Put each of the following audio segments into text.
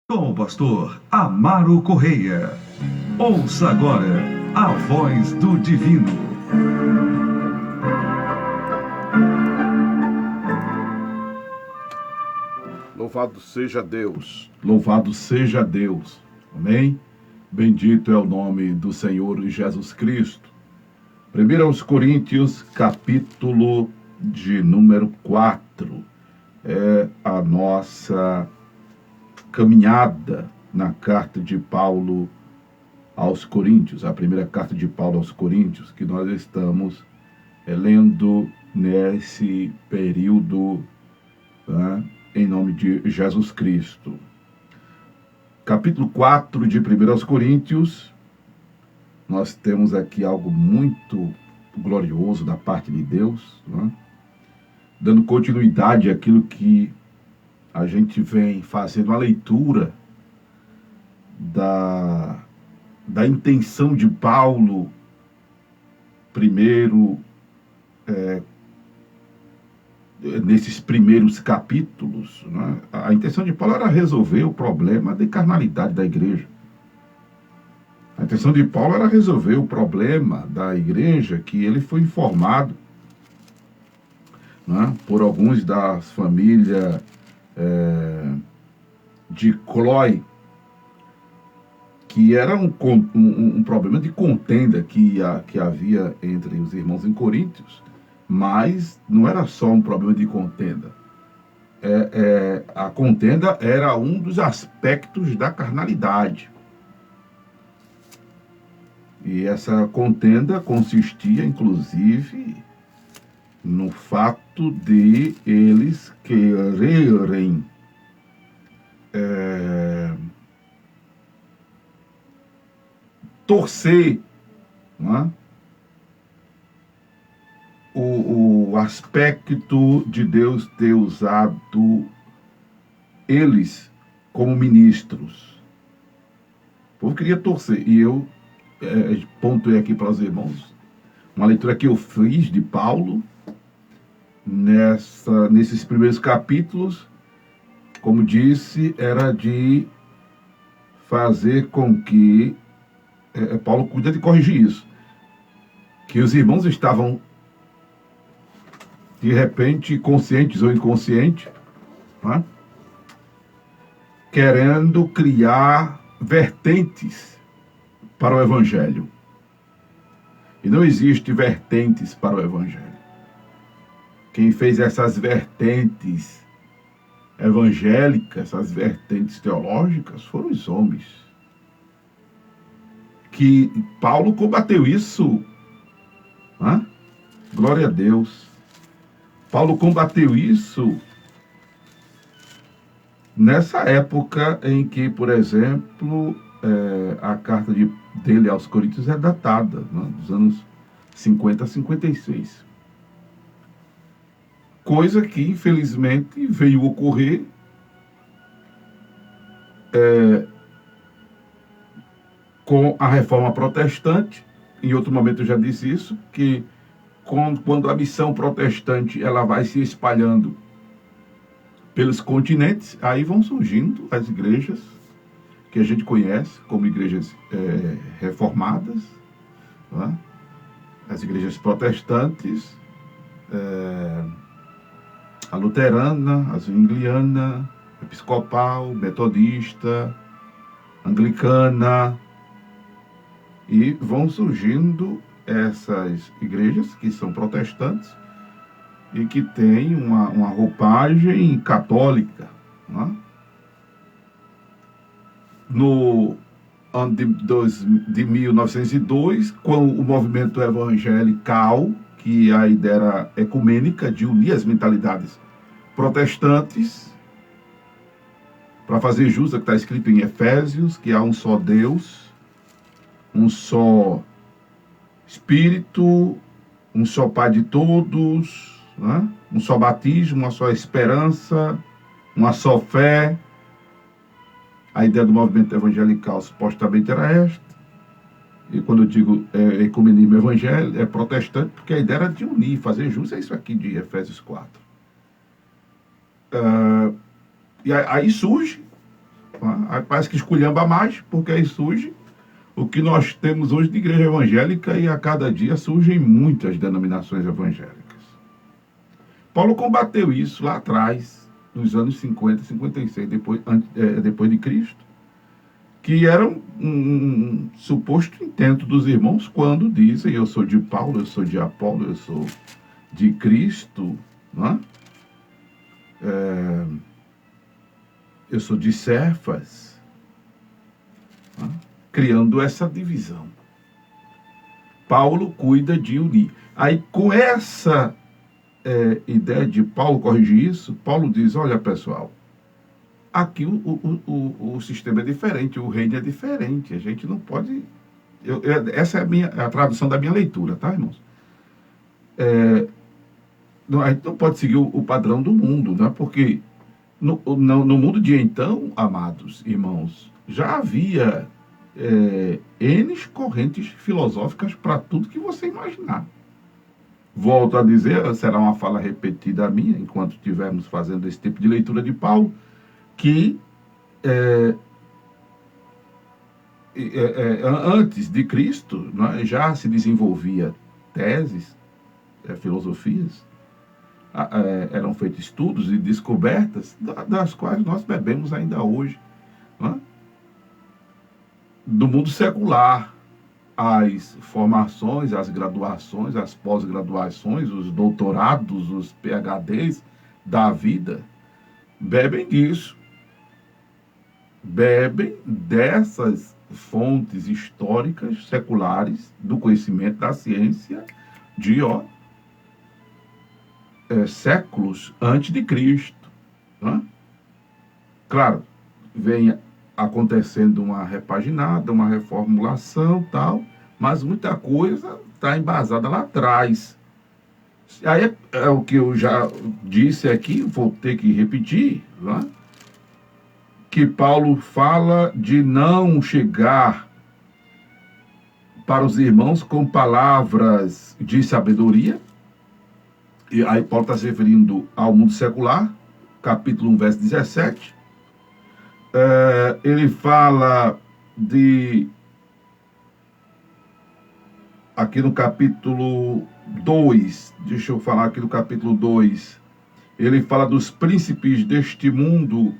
Com o pastor Amaro Correia. Ouça agora a voz do divino. Louvado seja Deus. Louvado seja Deus. Amém? Bendito é o nome do Senhor Jesus Cristo. 1 Coríntios, capítulo de número 4. É a nossa caminhada na carta de Paulo aos Coríntios, a primeira carta de Paulo aos Coríntios, que nós estamos lendo nesse período, né, em nome de Jesus Cristo. Capítulo 4 de 1 Coríntios, nós temos aqui algo muito glorioso da parte de Deus, né, dando continuidade àquilo que a gente vem fazendo a leitura da intenção de Paulo, primeiro, nesses primeiros capítulos, né? A intenção de Paulo era resolver o problema de carnalidade da igreja. A intenção de Paulo era resolver o problema da igreja que ele foi informado, né, por alguns das famílias de Clói, que era um problema de contenda que havia entre os irmãos em Coríntios, mas não era só um problema de contenda. A contenda era um dos aspectos da carnalidade. E essa contenda consistia, inclusive, no fato de eles quererem torcer, né, o aspecto de Deus ter usado eles como ministros. O povo queria torcer. E eu pontuei aqui para os irmãos uma leitura que eu fiz de Paulo nesses primeiros capítulos. Como disse, era de fazer com que Paulo cuida de corrigir isso, que os irmãos estavam de repente, conscientes ou inconscientes, né, querendo criar vertentes para o evangelho. E não existe vertentes para o evangelho. Quem fez essas vertentes evangélicas, essas vertentes teológicas, foram os homens. Que Paulo combateu isso. Né? Glória a Deus. Paulo combateu isso nessa época em que, por exemplo, a carta dele aos Coríntios é datada, né, dos anos 50 a 56. Coisa que, infelizmente, veio ocorrer com a reforma protestante. Em outro momento eu já disse isso, que quando a missão protestante ela vai se espalhando pelos continentes, aí vão surgindo as igrejas que a gente conhece como igrejas reformadas, né? As igrejas protestantes, a luterana, a zwingliana, episcopal, metodista, anglicana, e vão surgindo essas igrejas que são protestantes e que têm uma roupagem católica, né? No ano de 1902, com o movimento evangelical, que a ideia era ecumênica, de unir as mentalidades protestantes, para fazer jus ao que está escrito em Efésios, que há um só Deus, um só Espírito, um só Pai de todos, né? Um só batismo, uma só esperança, uma só fé. A ideia do movimento evangelical supostamente era esta. E quando eu digo ecumenismo evangélico, é protestante, porque a ideia era de unir, fazer jus a isso aqui de Efésios 4. E aí surge Aí parece que esculhamba mais, porque aí surge o que nós temos hoje de igreja evangélica, e a cada dia surgem muitas denominações evangélicas. Paulo combateu isso lá atrás, nos anos 50, 56, depois de Cristo, que era um suposto intento dos irmãos quando dizem: eu sou de Paulo, eu sou de Apolo, eu sou de Cristo, não é? Eu sou de Cefas, não é? Criando essa divisão. Paulo cuida de unir. Aí, com essa ideia de Paulo corrigir isso, Paulo diz: olha, pessoal, aqui o sistema é diferente, o reino é diferente, a gente não pode... essa é a tradução da minha leitura, tá, irmãos? A gente não pode seguir o padrão do mundo, né? Porque no mundo de então, amados irmãos, já havia N correntes filosóficas para tudo que você imaginar. Volto a dizer, será uma fala repetida minha, enquanto estivermos fazendo esse tipo de leitura de Paulo, que antes de Cristo, né, já se desenvolvia teses, filosofias, eram feitos estudos e descobertas das quais nós bebemos ainda hoje, né? Do mundo secular, as formações, as graduações, as pós-graduações, os doutorados, os PhDs da vida, bebem disso. Bebem dessas fontes históricas, seculares, do conhecimento da ciência de séculos antes de Cristo. Né? Claro, vem acontecendo uma repaginada, uma reformulação, tal, mas muita coisa está embasada lá atrás. Aí é o que eu já disse aqui, vou ter que repetir, né? Que Paulo fala de não chegar para os irmãos com palavras de sabedoria, e aí Paulo está se referindo ao mundo secular, capítulo 1, verso 17, ele fala aqui no capítulo 2, deixa eu falar aqui no capítulo 2, ele fala dos príncipes deste mundo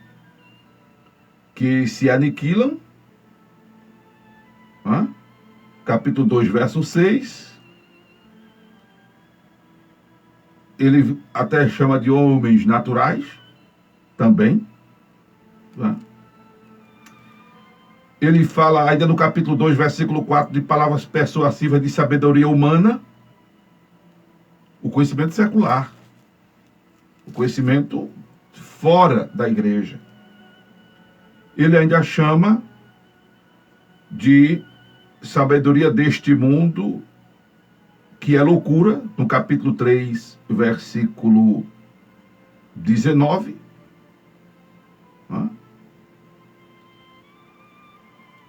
que se aniquilam, né? Capítulo 2, verso 6, ele até chama de homens naturais, também, né? Ele fala ainda no capítulo 2, versículo 4, de palavras persuasivas de sabedoria humana, o conhecimento secular, o conhecimento fora da igreja. Ele ainda chama de sabedoria deste mundo, que é loucura, no capítulo 3, versículo 19.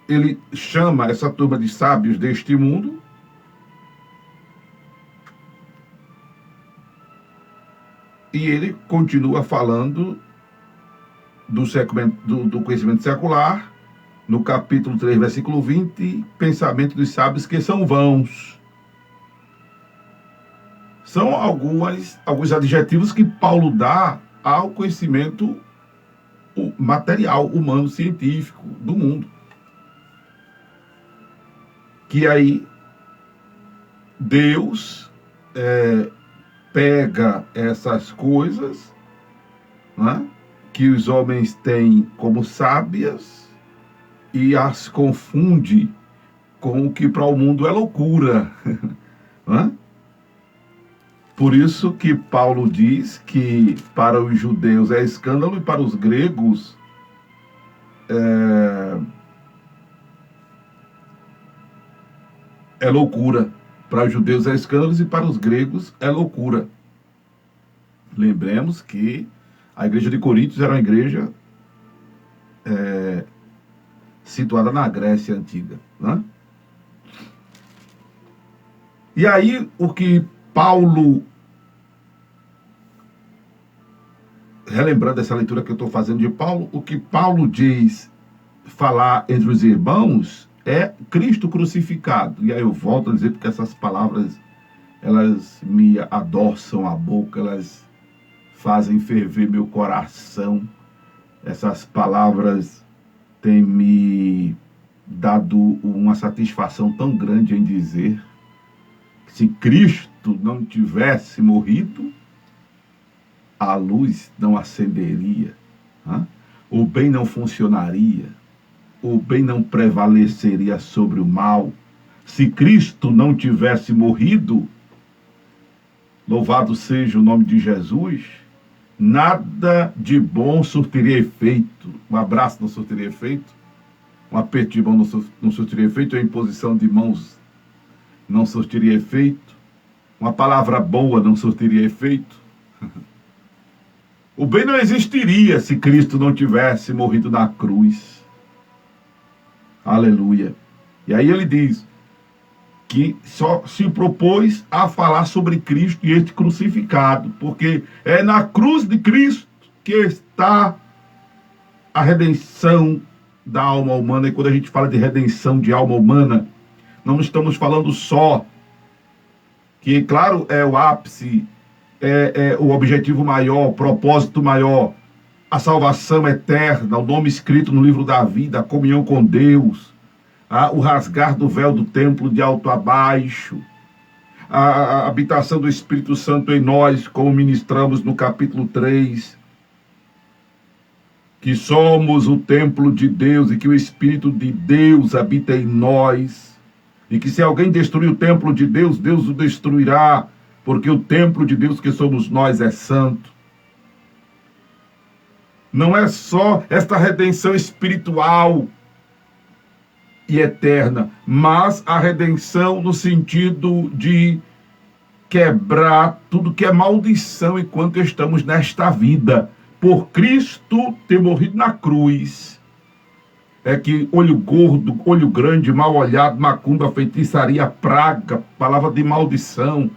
Ele chama essa turma de sábios deste mundo e ele continua falando do conhecimento secular, no capítulo 3, versículo 20, pensamento dos sábios que são vãos. São alguns adjetivos que Paulo dá ao conhecimento material, humano, científico do mundo. Que aí Deus pega essas coisas, né, que os homens têm como sábias e as confunde com o que para o mundo é loucura. Né? Por isso que Paulo diz que para os judeus é escândalo e para os gregos é loucura. Para os judeus é escândalo e para os gregos é loucura. Lembremos que a igreja de Coríntios era uma igreja situada na Grécia Antiga. Né? E aí, o que Paulo, relembrando essa leitura que eu estou fazendo de Paulo, o que Paulo diz falar entre os irmãos é Cristo crucificado. E aí eu volto a dizer, porque essas palavras, elas me adoçam a boca, elas fazem ferver meu coração. Essas palavras têm me dado uma satisfação tão grande em dizer que se Cristo não tivesse morrido, a luz não acenderia, o bem não funcionaria, o bem não prevaleceria sobre o mal. Se Cristo não tivesse morrido, louvado seja o nome de Jesus, nada de bom surtiria efeito. Um abraço não surtiria efeito, um aperto de mão não surtiria efeito, a imposição de mãos não surtiria efeito, uma palavra boa não surtiria efeito. O bem não existiria se Cristo não tivesse morrido na cruz. Aleluia. E aí ele diz que só se propôs a falar sobre Cristo e este crucificado, porque é na cruz de Cristo que está a redenção da alma humana. E quando a gente fala de redenção de alma humana, não estamos falando só que, claro, é o ápice, é o objetivo maior, o propósito maior, a salvação eterna, o nome escrito no livro da vida, a comunhão com Deus, o rasgar do véu do templo de alto a baixo, a habitação do Espírito Santo em nós, como ministramos no capítulo 3, que somos o templo de Deus e que o Espírito de Deus habita em nós, e que se alguém destruir o templo de Deus, Deus o destruirá, porque o templo de Deus que somos nós é santo. Não é só esta redenção espiritual e eterna, mas a redenção no sentido de quebrar tudo que é maldição enquanto estamos nesta vida. Por Cristo ter morrido na cruz, é que olho gordo, olho grande, mal olhado, macumba, feitiçaria, praga, palavra de maldição,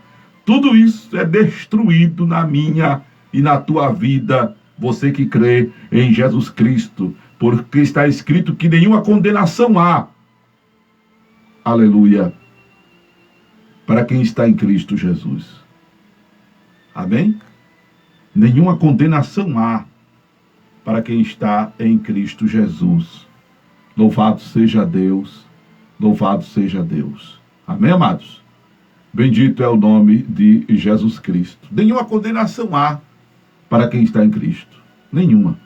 tudo isso é destruído na minha e na tua vida, você que crê em Jesus Cristo, porque está escrito que nenhuma condenação há, aleluia, para quem está em Cristo Jesus. Amém? Nenhuma condenação há para quem está em Cristo Jesus. Louvado seja Deus, louvado seja Deus. Amém, amados? Bendito é o nome de Jesus Cristo. Nenhuma condenação há para quem está em Cristo. Nenhuma.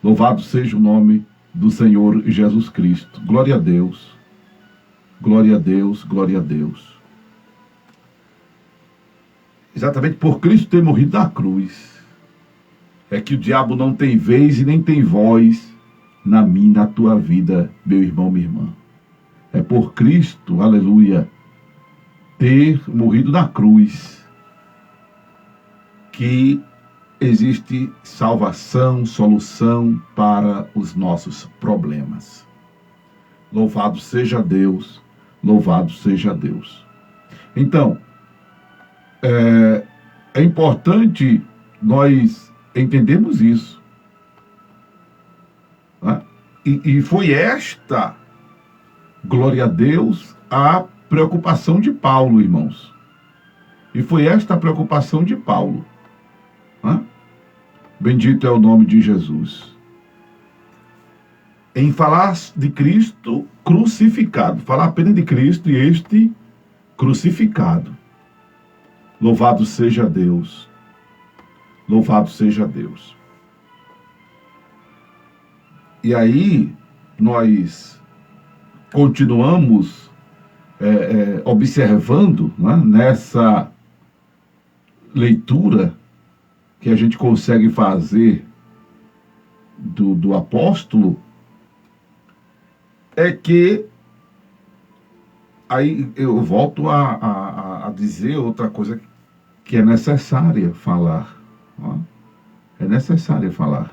Louvado seja o nome do Senhor Jesus Cristo. Glória a Deus. Glória a Deus, glória a Deus. Exatamente por Cristo ter morrido na cruz, é que o diabo não tem vez e nem tem voz na minha, na tua vida, meu irmão, minha irmã. É por Cristo, aleluia, ter morrido na cruz que existe salvação, solução para os nossos problemas. Louvado seja Deus, louvado seja Deus. Então, é importante nós entendermos isso. Né? E foi esta, glória a Deus, a preocupação de Paulo, irmãos. E foi esta a preocupação de Paulo. Né? Bendito é o nome de Jesus. Em falar de Cristo crucificado, falar apenas de Cristo e este crucificado. Louvado seja Deus. Louvado seja Deus. E aí, nós continuamos observando, né, nessa leitura que a gente consegue fazer do apóstolo, é que aí eu volto a dizer outra coisa que é necessária falar. Ó. É necessária falar.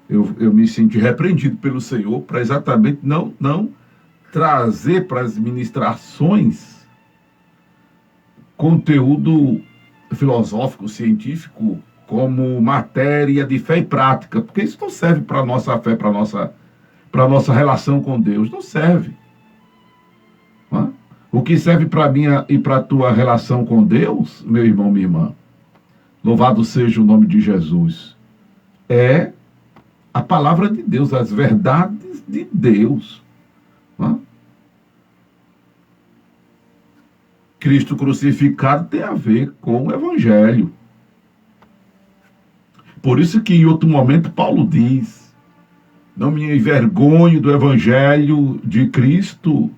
Eu me senti repreendido pelo Senhor para exatamente não trazer para as ministrações conteúdo filosófico, científico, como matéria de fé e prática, porque isso não serve para a nossa fé, para a nossa relação com Deus, não serve. Não é? O que serve para a minha e para a tua relação com Deus, meu irmão, minha irmã, louvado seja o nome de Jesus, é a palavra de Deus, as verdades de Deus. Não é? Cristo crucificado tem a ver com o Evangelho. Por isso que em outro momento Paulo diz: não me envergonho do Evangelho de Cristo,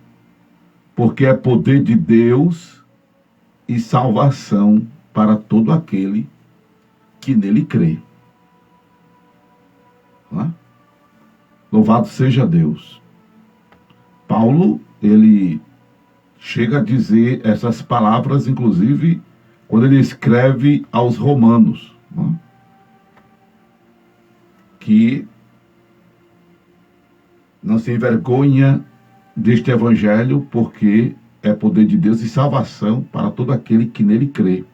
porque é poder de Deus e salvação para todo aquele que nele crê. Não é? Louvado seja Deus. Paulo, ele chega a dizer essas palavras, inclusive, quando ele escreve aos Romanos, não é? Que não se envergonha deste Evangelho, porque é poder de Deus e salvação para todo aquele que nele crê.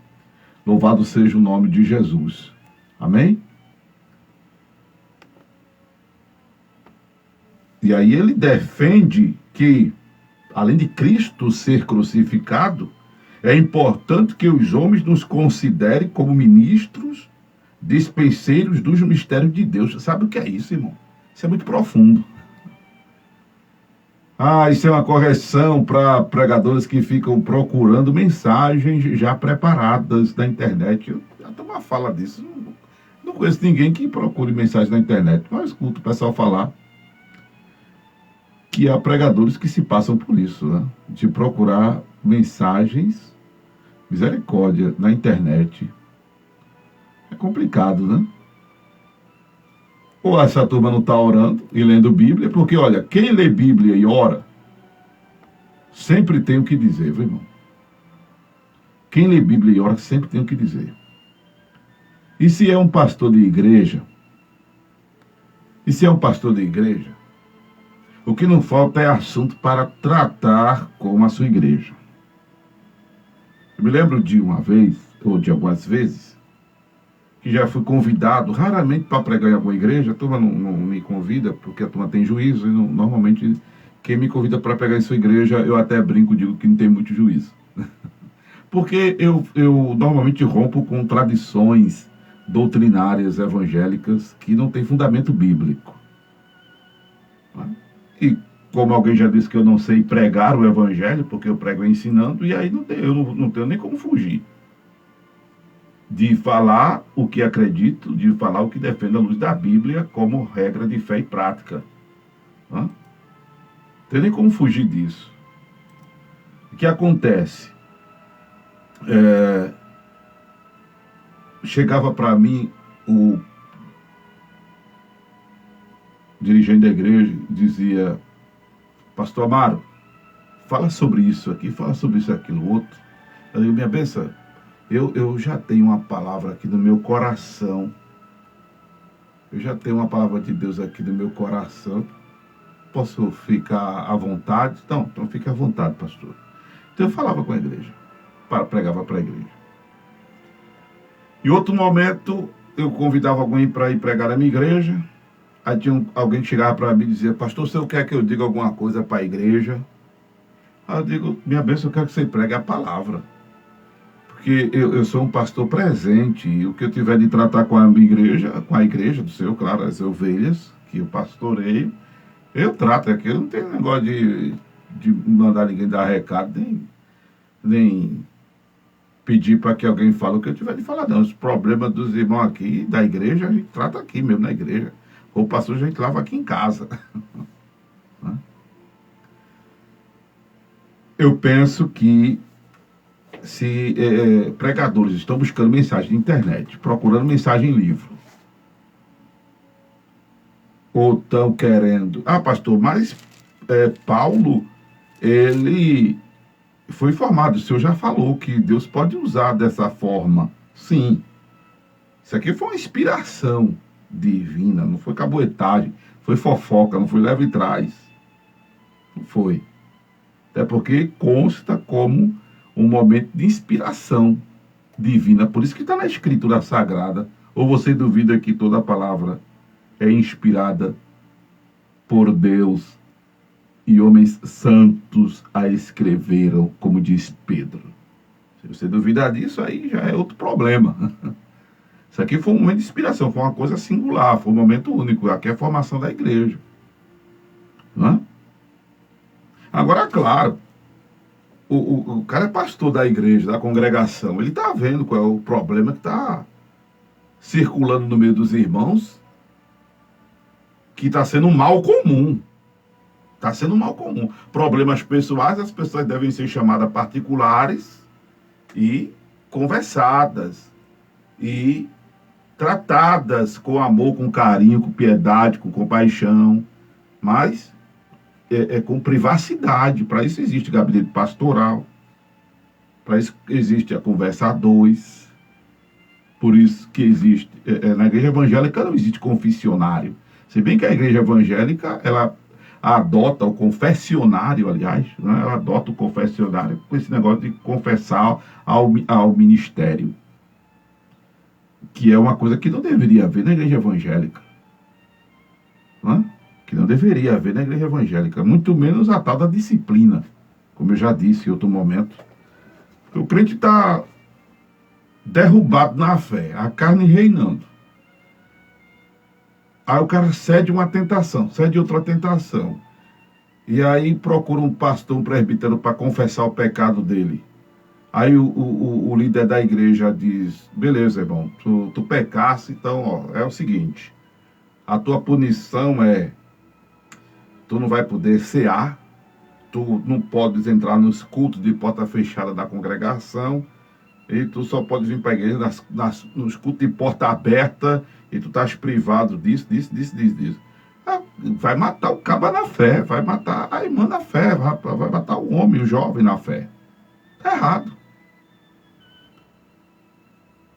Louvado seja o nome de Jesus. Amém? E aí ele defende que, além de Cristo ser crucificado, é importante que os homens nos considerem como ministros, dispenseiros dos mistérios de Deus. Sabe o que é isso, irmão? Isso é muito profundo. Isso é uma correção para pregadores que ficam procurando mensagens já preparadas na internet. A turma fala disso. Não conheço ninguém que procure mensagem na internet, mas escuto o pessoal falar que há pregadores que se passam por isso, né? De procurar mensagens, misericórdia, na internet. É complicado, né? Ou essa turma não está orando e lendo Bíblia, porque, olha, quem lê Bíblia e ora, sempre tem o que dizer, viu, irmão? Quem lê Bíblia e ora, sempre tem o que dizer. E se é um pastor de igreja? O que não falta é assunto para tratar com a sua igreja. Eu me lembro de uma vez, ou de algumas vezes, que já fui convidado, raramente para pregar em alguma igreja. A turma não me convida, porque a turma tem juízo, e normalmente quem me convida para pregar em sua igreja, eu até brinco, digo que não tem muito juízo. Porque eu normalmente rompo com tradições doutrinárias evangélicas que não têm fundamento bíblico. E como alguém já disse que eu não sei pregar o evangelho, porque eu prego ensinando, e aí eu não tenho nem como fugir de falar o que acredito, de falar o que defendo à luz da Bíblia como regra de fé e prática. Não tem nem como fugir disso. O que acontece? Chegava para mim o dirigente da igreja, dizia: pastor Amaro, fala sobre isso aqui, fala sobre isso, aquilo, outro. Eu digo: minha benção, eu já tenho uma palavra aqui no meu coração. Eu já tenho uma palavra de Deus aqui no meu coração. Posso ficar à vontade? Não, então fique à vontade, pastor. Então eu falava com a igreja, pregava para a igreja. Em outro momento, eu convidava alguém para ir pregar na minha igreja. Aí tinha alguém que chegava para mim e dizia: pastor, você quer que eu diga alguma coisa para a igreja? Aí eu digo: minha bênção, eu quero que você pregue a palavra. Porque eu sou um pastor presente, e o que eu tiver de tratar com a minha igreja, com a igreja do Senhor, claro, as ovelhas que eu pastoreio, eu trato aqui. Eu não tenho negócio de mandar ninguém dar recado, nem pedir para que alguém fale o que eu tiver de falar, não. Os problemas dos irmãos aqui, da igreja, a gente trata aqui mesmo na igreja. Ou pastor, a gente lava aqui em casa. Eu penso que se pregadores estão buscando mensagem na internet, procurando mensagem em livro, ou estão querendo... pastor, mas Paulo, ele foi formado, o senhor já falou que Deus pode usar dessa forma. Sim, isso aqui foi uma inspiração divina, não foi caboetagem, foi fofoca, não foi leva e traz. Não foi. Até porque consta como um momento de inspiração divina. Por isso que está na Escritura Sagrada Ou você duvida que toda palavra é inspirada por Deus e homens santos a escreveram, como diz Pedro? Se você duvidar disso, aí já é outro problema. Isso aqui foi um momento de inspiração, foi uma coisa singular, foi um momento único. Aqui é a formação da igreja. Não é? Agora, claro, o cara é pastor da igreja, da congregação, ele está vendo qual é o problema que está circulando no meio dos irmãos, que está sendo um mal comum. Está sendo um mal comum. Problemas pessoais, as pessoas devem ser chamadas particulares e conversadas. E tratadas com amor, com carinho, com piedade, com compaixão. Mas com privacidade. Para isso existe gabinete pastoral. Para isso existe a conversa a dois. Por isso que existe... na igreja evangélica não existe confessionário. Se bem que a igreja evangélica, ela adota o confessionário, aliás, né? Ela adota o confessionário com esse negócio de confessar ao ministério. Que é uma coisa que não deveria haver na igreja evangélica. Né? Que não deveria haver na igreja evangélica. Muito menos a tal da disciplina. Como eu já disse em outro momento. O crente está derrubado na fé. A carne reinando. Aí o cara cede uma tentação. Cede outra tentação. E aí procura um pastor, um presbítero para confessar o pecado dele. Aí o líder da igreja diz, beleza, irmão, tu pecasse, então, ó, é o seguinte, a tua punição é, tu não vai poder cear, tu não podes entrar nos cultos de porta fechada da congregação, e tu só podes vir para a igreja nos cultos de porta aberta, e tu estás privado disso. Vai matar o caba na fé, vai matar a irmã na fé, vai matar o homem, o jovem na fé. Está errado.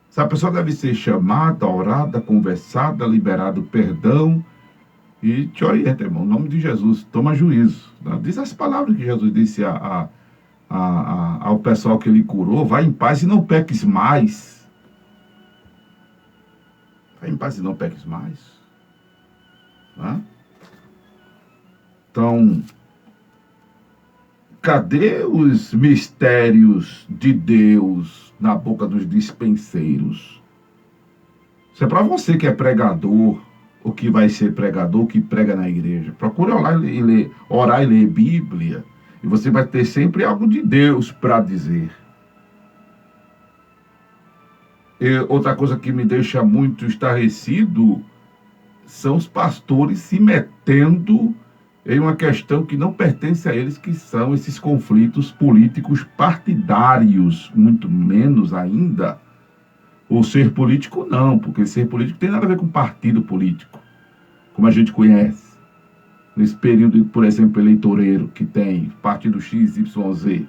Essa pessoa deve ser chamada, orada, conversada, liberado perdão. E te orienta, irmão, em nome de Jesus, toma juízo. Diz as palavras que Jesus disse ao pessoal que ele curou: vai em paz e não peques mais. Vai em paz e não peques mais. Né? Então, cadê os mistérios de Deus na boca dos dispenseiros? Isso é para você que é pregador, ou que vai ser pregador, que prega na igreja. Procure orar e ler Bíblia, e você vai ter sempre algo de Deus para dizer. E outra coisa que me deixa muito estarrecido são os pastores se metendo em uma questão que não pertence a eles, que são esses conflitos políticos partidários, muito menos ainda. Ou ser político não, porque ser político tem nada a ver com partido político, como a gente conhece. Nesse período, por exemplo, eleitoreiro, que tem partido X, Y, Z,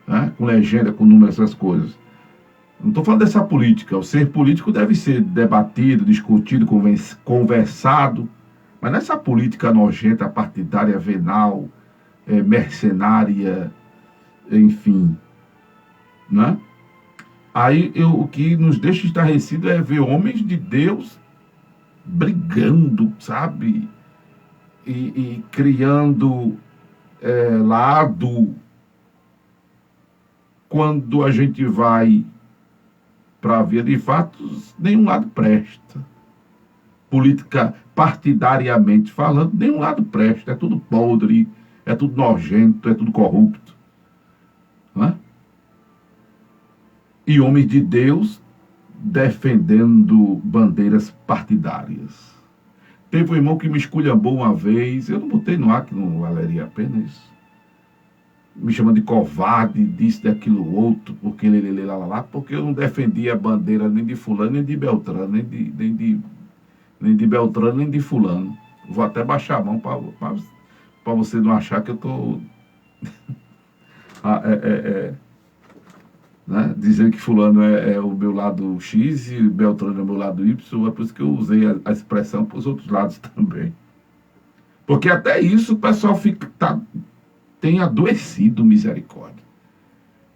né? Com legenda, com número, essas coisas. Não estou falando dessa política. O ser político deve ser debatido, discutido, conversado, mas nessa política nojenta, partidária, venal, mercenária, enfim, né? Aí o que nos deixa estarrecido é ver homens de Deus brigando, sabe? E criando lado. Quando a gente vai para a via de fatos, nenhum lado presta. Política partidariamente falando, nenhum lado presta. É tudo podre, é tudo nojento, é tudo corrupto. Não é? E homens de Deus defendendo bandeiras partidárias. Teve um irmão que me esculhambou uma vez, eu não botei no ar, que não valeria a pena isso. Me chamando de covarde, disso, daquilo outro, porque porque eu não defendia a bandeira nem de fulano, nem de Beltrano, nem de Beltrano, nem de fulano. Vou até baixar a mão para você não achar que eu estou né? Dizendo que fulano é o meu lado X e Beltrano é o meu lado Y. É por isso que eu usei a expressão para os outros lados também. Porque até isso o pessoal tem adoecido, misericórdia.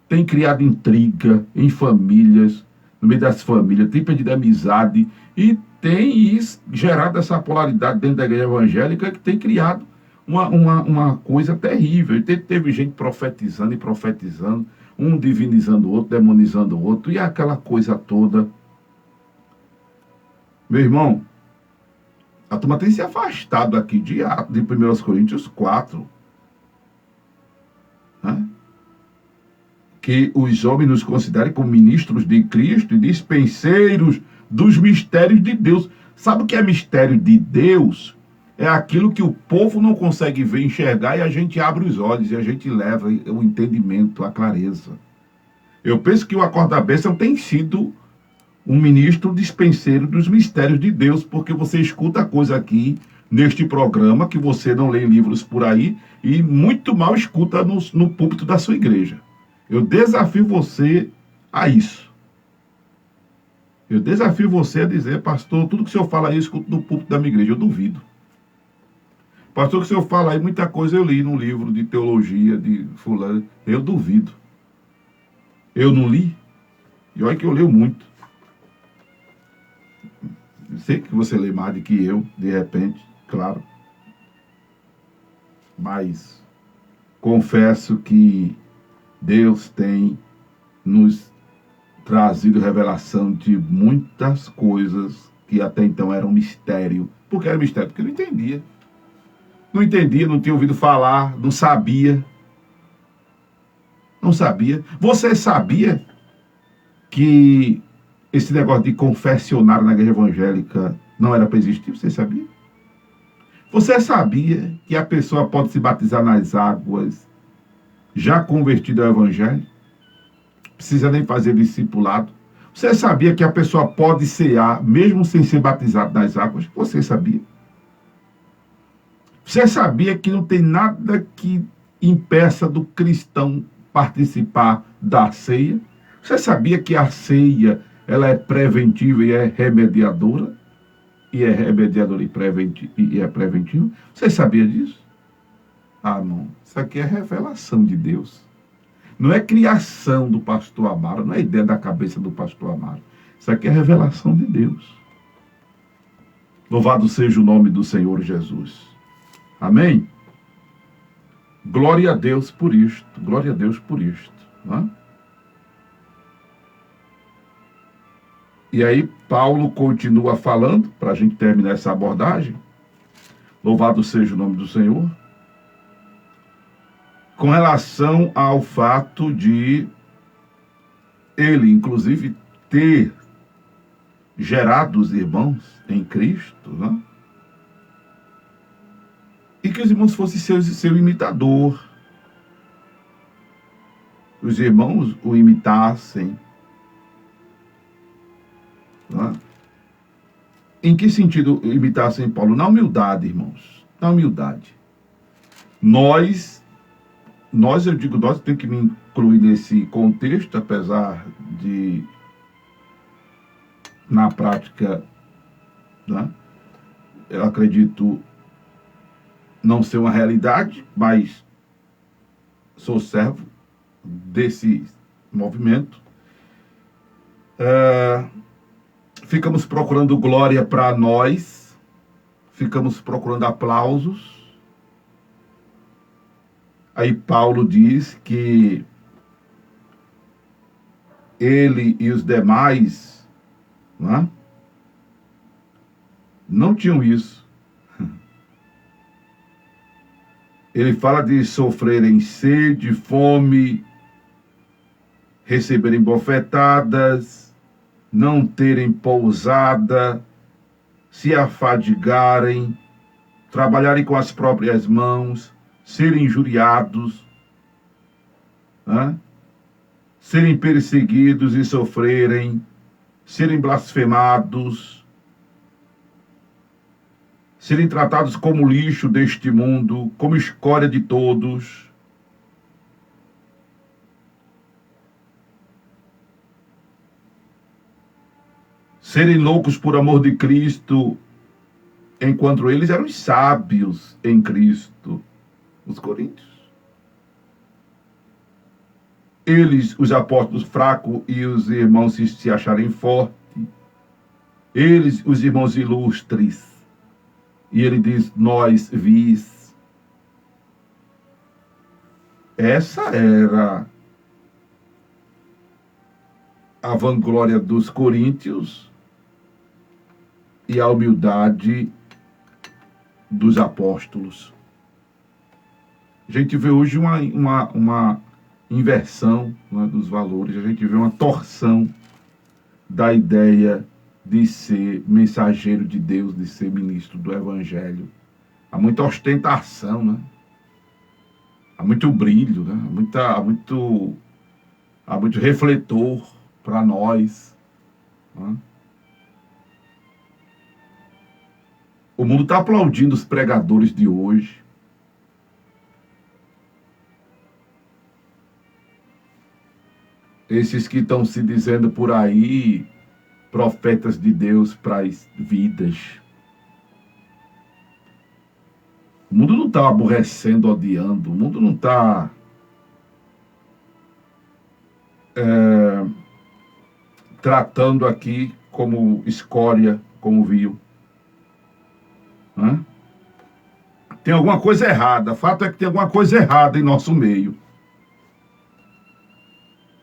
Tem criado intriga em famílias, no meio das famílias, tem perdido a amizade e tem gerado essa polaridade dentro da igreja evangélica que tem criado uma coisa terrível. E teve gente profetizando e profetizando, um divinizando o outro, demonizando o outro, e aquela coisa toda. Meu irmão, a turma tem se afastado aqui de 1 Coríntios 4. Né? Que os homens nos considerem como ministros de Cristo e dispenseiros dos mistérios de Deus. Sabe o que é mistério de Deus? É aquilo que o povo não consegue ver, enxergar, e a gente abre os olhos e a gente leva o entendimento, a clareza. Eu penso que o Acorda Bênção tem sido um ministro dispenseiro dos mistérios de Deus, porque você escuta coisa aqui neste programa que você não lê em livros por aí e muito mal escuta no púlpito da sua igreja. Eu desafio você a isso. Eu desafio você a dizer, pastor, tudo que o senhor fala aí eu escuto no púlpito da minha igreja. Eu duvido. Pastor, o que o senhor fala aí, muita coisa eu li num livro de teologia de fulano. Eu duvido. Eu não li. E olha que eu leio muito. Eu sei que você lê mais do que eu, de repente, claro. Mas confesso que Deus tem nos trazido revelação de muitas coisas que até então eram mistério. Por que era mistério? Porque eu não entendia. Não entendia, não tinha ouvido falar, não sabia. Não sabia. Você sabia que esse negócio de confessionário na igreja evangélica não era para existir? Você sabia? Você sabia que a pessoa pode se batizar nas águas já convertida ao evangelho? Precisa nem fazer discipulado. Você sabia que a pessoa pode cear mesmo sem ser batizado nas águas? Você sabia? Você sabia que não tem nada que impeça do cristão participar da ceia? Você sabia que a ceia ela é preventiva e é remediadora? E é remediadora e é preventiva? Você sabia disso? Ah, não. Isso aqui é revelação de Deus. Não é criação do pastor Amaro, não é ideia da cabeça do pastor Amaro. Isso aqui é revelação de Deus. Louvado seja o nome do Senhor Jesus. Amém? Glória a Deus por isto. Glória a Deus por isto. Não é? E aí Paulo continua falando, para a gente terminar essa abordagem. Louvado seja o nome do Senhor. Com relação ao fato de ele, inclusive, ter gerado os irmãos em Cristo, né? E que os irmãos fossem seu imitador. Os irmãos o imitassem. Né? Em que sentido imitassem Paulo? Na humildade, irmãos. Na humildade. Nós, eu digo nós, tenho que me incluir nesse contexto, apesar de, na prática, né, eu acredito não ser uma realidade, mas sou servo desse movimento. Ficamos procurando glória para nós, ficamos procurando aplausos. Aí Paulo diz que ele e os demais não tinham isso. Ele fala de sofrerem sede, fome, receberem bofetadas, não terem pousada, se afadigarem, trabalharem com as próprias mãos, serem injuriados, serem perseguidos e sofrerem, serem blasfemados, serem tratados como lixo deste mundo, como escória de todos. Serem loucos por amor de Cristo, enquanto eles eram sábios em Cristo. Os coríntios. eles, os apóstolos, fracos e os irmãos se acharem fortes. Eles, os irmãos ilustres. E ele diz, nós vis. Essa era a vanglória dos coríntios e a humildade dos apóstolos. A gente vê hoje uma inversão, né, dos valores, a gente vê uma torção da ideia de ser mensageiro de Deus, de ser ministro do Evangelho. Há muita ostentação, né? Há muito brilho, né? Há muito refletor para nós. Né? O mundo está aplaudindo os pregadores de hoje. Esses que estão se dizendo por aí profetas de Deus para as vidas. O mundo não está aborrecendo, odiando. O mundo não está tratando aqui como escória, como viu. Né? Tem alguma coisa errada. Fato é que tem alguma coisa errada em nosso meio.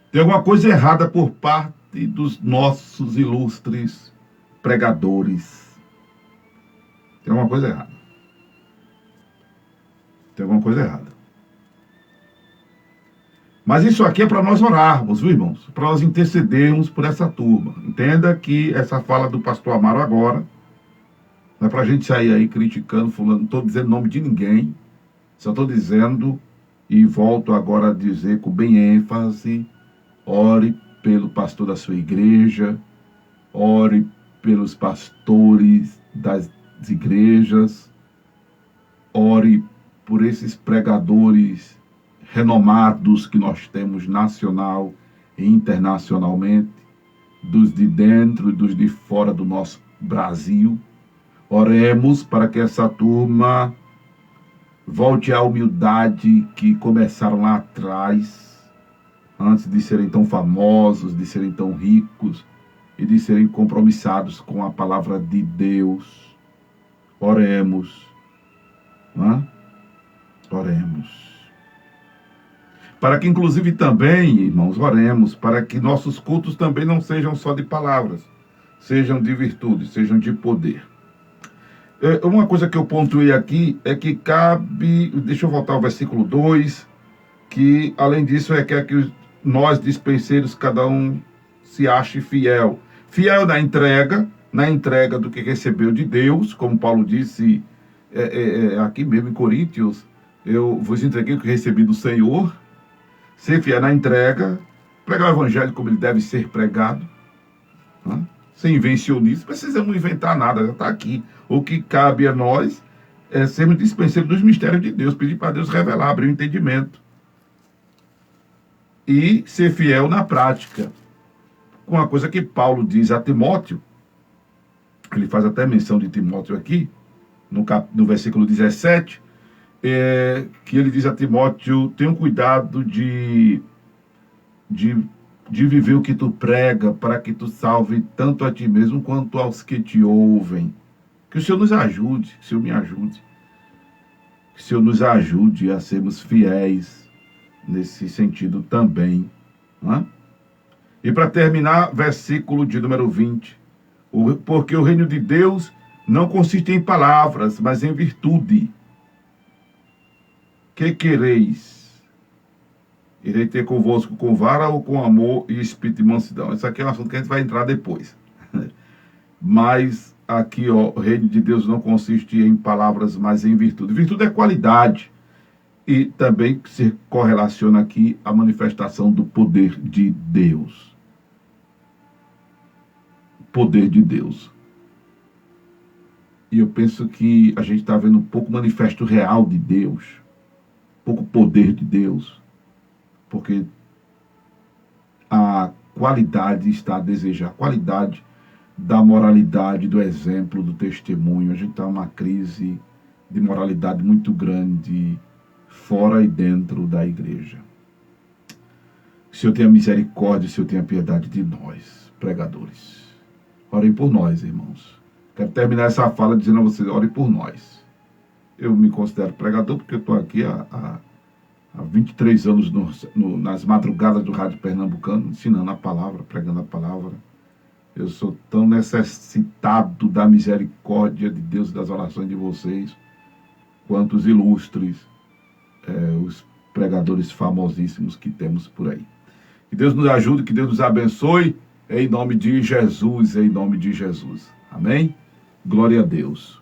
Tem alguma coisa errada por parte dos nossos ilustres pregadores. Tem alguma coisa errada. Tem alguma coisa errada. Mas isso aqui é para nós orarmos, viu, irmãos? Para nós intercedermos por essa turma. Entenda que essa fala do pastor Amaro agora não é para a gente sair aí criticando, fulano. Não estou dizendo nome de ninguém. Só estou dizendo, e volto agora a dizer com bem ênfase, ore pelo pastor da sua igreja, ore pelos pastores das igrejas, ore por esses pregadores renomados que nós temos nacional e internacionalmente, dos de dentro e dos de fora do nosso Brasil. Oremos para que essa turma volte à humildade que começaram lá atrás, antes de serem tão famosos, de serem tão ricos e de serem compromissados com a palavra de Deus. Oremos. Né? Oremos. Para que, inclusive, também, irmãos, oremos, para que nossos cultos também não sejam só de palavras, sejam de virtude, sejam de poder. Uma coisa que eu pontuei aqui é que cabe, deixa eu voltar ao versículo 2, que, além disso, quer que nós, dispenseiros, cada um se ache fiel. Fiel na entrega do que recebeu de Deus, como Paulo disse aqui mesmo em Coríntios, eu vos entreguei o que recebi do Senhor. Ser fiel na entrega, pregar o evangelho como ele deve ser pregado, né? Sem invencionismo, não precisamos inventar nada, já está aqui. O que cabe a nós é sermos dispenseiros dos mistérios de Deus, pedir para Deus revelar, abrir o entendimento. E ser fiel na prática. Com a coisa que Paulo diz a Timóteo, ele faz até menção de Timóteo aqui, no versículo 17, que ele diz a Timóteo, tenha cuidado de viver o que tu prega, para que tu salve tanto a ti mesmo quanto aos que te ouvem. Que o Senhor nos ajude, que o Senhor me ajude. Que o Senhor nos ajude a sermos fiéis nesse sentido também. Não é? E para terminar, versículo de número 20. Porque o reino de Deus não consiste em palavras, mas em virtude. Que quereis? Irei ter convosco com vara ou com amor e espírito de mansidão. Isso aqui é um assunto que a gente vai entrar depois. Mas aqui, ó, o reino de Deus não consiste em palavras, mas em virtude. Virtude é qualidade. E também se correlaciona aqui a manifestação do poder de Deus. Poder de Deus. E eu penso que a gente está vendo um pouco manifesto real de Deus. Pouco poder de Deus. Porque a qualidade está a desejar. A qualidade da moralidade, do exemplo, do testemunho. A gente está numa crise de moralidade muito grande, fora e dentro da igreja. Que o Senhor tenha misericórdia, que o Senhor tenha piedade de nós, pregadores. Orem por nós, irmãos. Quero terminar essa fala dizendo a vocês, orem por nós. Eu me considero pregador porque eu estou aqui há 23 anos nas madrugadas do Rádio Pernambucano, ensinando a palavra, pregando a palavra. Eu sou tão necessitado da misericórdia de Deus e das orações de vocês, quanto os ilustres, os pregadores famosíssimos que temos por aí. Que Deus nos ajude, que Deus nos abençoe, em nome de Jesus, em nome de Jesus. Amém? Glória a Deus.